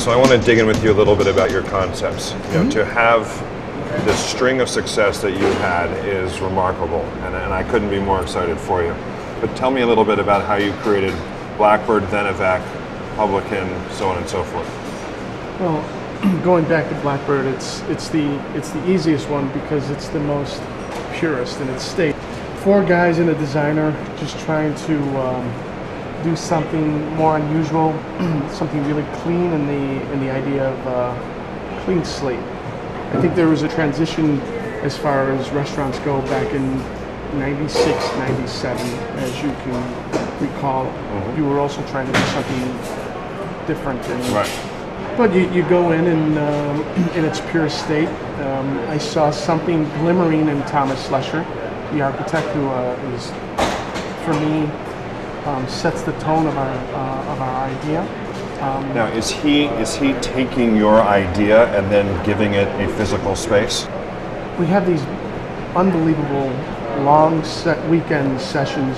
So I want to dig in with you a little bit about your concepts. You know, to have this string of success that you had is remarkable, and I couldn't be more excited for you. But tell me a little bit about how you created Blackbird, then Avec, Publican, so on and so forth. Well, going back to Blackbird, it's the easiest one because it's the most purest in its state. 4 guys and a designer just trying to do something more unusual, something really clean in the idea of clean slate. I think there was a transition as far as restaurants go back in 96, 97, as you can recall. You were also trying to do something different. Right. But you go in and in its purest state. I saw something glimmering in Thomas Lesher, the architect who is, for me, sets the tone of our idea. Now, is he taking your idea and then giving it a physical space? We have these unbelievable long weekend sessions.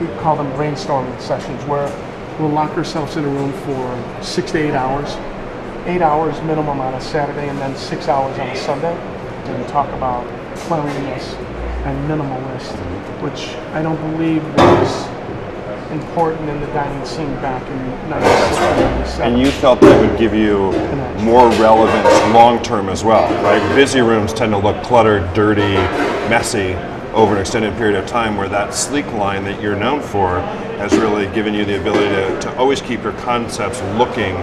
We call them brainstorming sessions, where we'll lock ourselves in a room for 6 to 8 hours. 8 hours minimum on a Saturday, and then 6 hours on a Sunday, and talk about cleanliness and minimalist, which I don't believe was important in the dining scene back in 96 and 97. And you felt that would give you more relevance long-term as well, right? Busy rooms tend to look cluttered, dirty, messy over an extended period of time, where that sleek line that you're known for has really given you the ability to always keep your concepts looking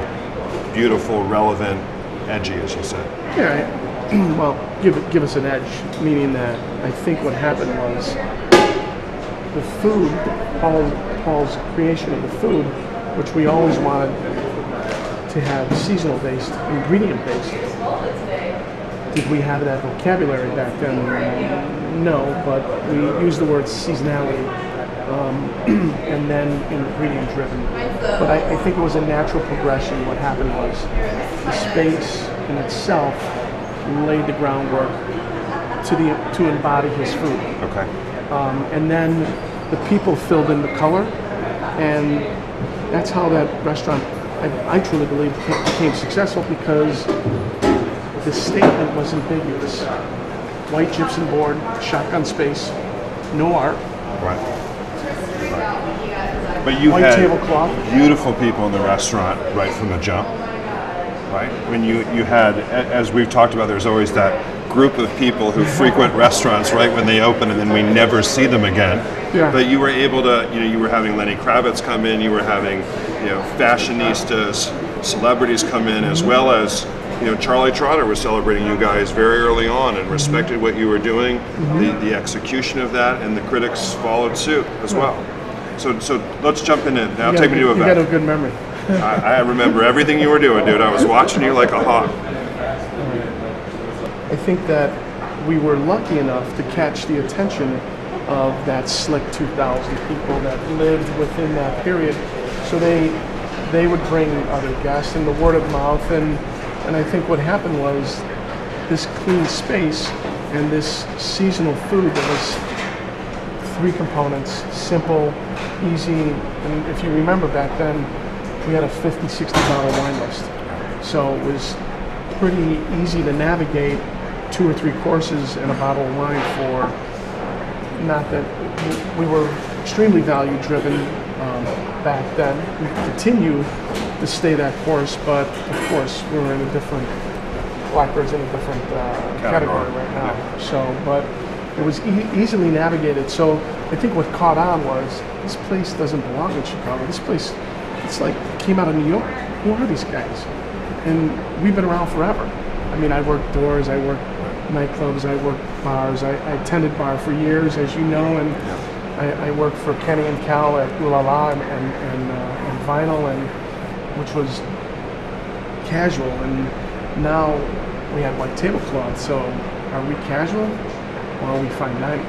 beautiful, relevant, edgy, as you said. Yeah, well, give us an edge, meaning that I think what happened was the food, Paul's creation of the food, which we always wanted to have seasonal-based, ingredient-based. Did we have that vocabulary back then? No, but we used the word seasonality and then ingredient-driven. But I think it was a natural progression. What happened was the space in itself laid the groundwork to embody his food. Okay. And then the people filled in the color, and that's how that restaurant, I truly believe, became successful, because the statement was ambiguous. White gypsum board, shotgun space, no art. Right. But you white had tablecloth. Beautiful people in the restaurant right from the jump, right? When you had, as we've talked about, there's always that group of people who frequent restaurants right when they open, and then we never see them again. Yeah. But you were able to, you were having Lenny Kravitz come in, you were having, fashionistas, celebrities come in, as well as, Charlie Trotter was celebrating you guys very early on and respected what you were doing, the execution of that, and the critics followed suit as well. So let's jump in it. Now take me to Avec. You got a good memory. I remember everything you were doing, dude. I was watching you like a hawk. I think that we were lucky enough to catch the attention of that slick 2,000 people that lived within that period. So they would bring other guests, and the word of mouth, and I think what happened was this clean space and this seasonal food that was 3 components, simple, easy, and if you remember back then, we had a $50, $60 wine list. So it was pretty easy to navigate 2 or 3 courses and a bottle of wine for, not that we were extremely value driven back then. We continue to stay that course, but of course we're in a different, Blackbird's in a different category right now. Yeah. So, but it was easily navigated. So I think what caught on was, this place doesn't belong in Chicago. This place, it's like, came out of New York. Who are these guys? And we've been around forever. I mean, I worked doors, I worked nightclubs, I worked bars. I attended bar for years, as you know, and I worked for Kenny and Cal at Ooh La La and Vinyl, and which was casual. And now we have white tablecloth. So are we casual or are we fine dining?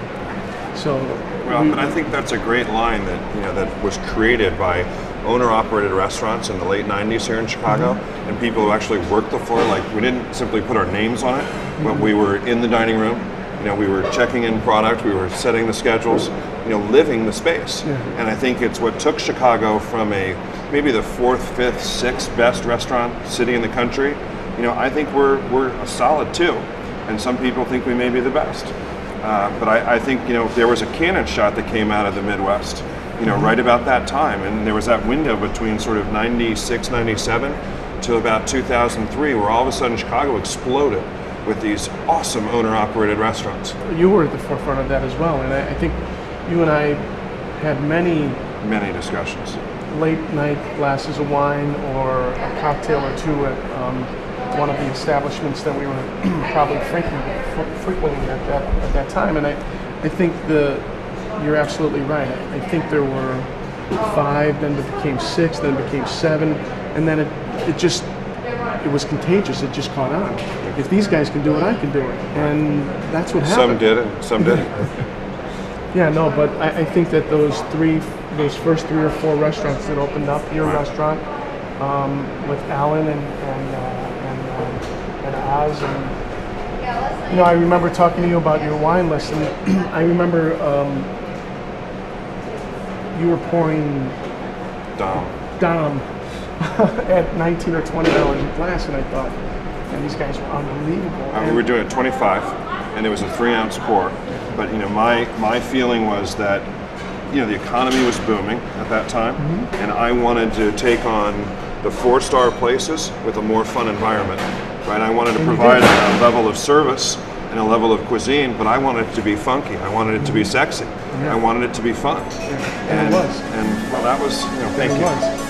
So but I think that's a great line that that was created by owner-operated restaurants in the late 90s here in Chicago, and people who actually worked the floor. Like, we didn't simply put our names on it, but we were in the dining room, You know, we were checking in product, we were setting the schedules, you know, living the space. Yeah. And I think it's what took Chicago from maybe the 4th, 5th, 6th best restaurant city in the country. You know, I think we're a solid 2, and some people think we may be the best. But I think, you know, there was a cannon shot that came out of the Midwest, you know, right about that time, and there was that window between sort of 96, 97 to about 2003, where all of a sudden Chicago exploded with these awesome owner-operated restaurants. You were at the forefront of that as well, and I think you and I had many discussions. Late night glasses of wine or a cocktail or two at one of the establishments that we were probably frequenting at that time. And I think you're absolutely right. I think there were 5, then it became 6, then it became 7, and then it was contagious. It just caught on. If these guys can do it, I can do it, and that's what happened. Some did it, some didn't. Yeah, no, but I think that those first 3 or 4 restaurants that opened up, your restaurant with Alan and Oz, and you know, I remember talking to you about your wine list, and I remember you were pouring Dom at $19 or $20 a glass, and I thought, man, these guys were unbelievable. We were doing it 25, and it was a 3-ounce pour. But you know, my feeling was that, you know, the economy was booming at that time, and I wanted to take on the 4-star places with a more fun environment. Right? I wanted to provide a level of service and a level of cuisine, but I wanted it to be funky. I wanted it to be sexy. I wanted it to be fun. And it was. And well, that was, you know, thank you.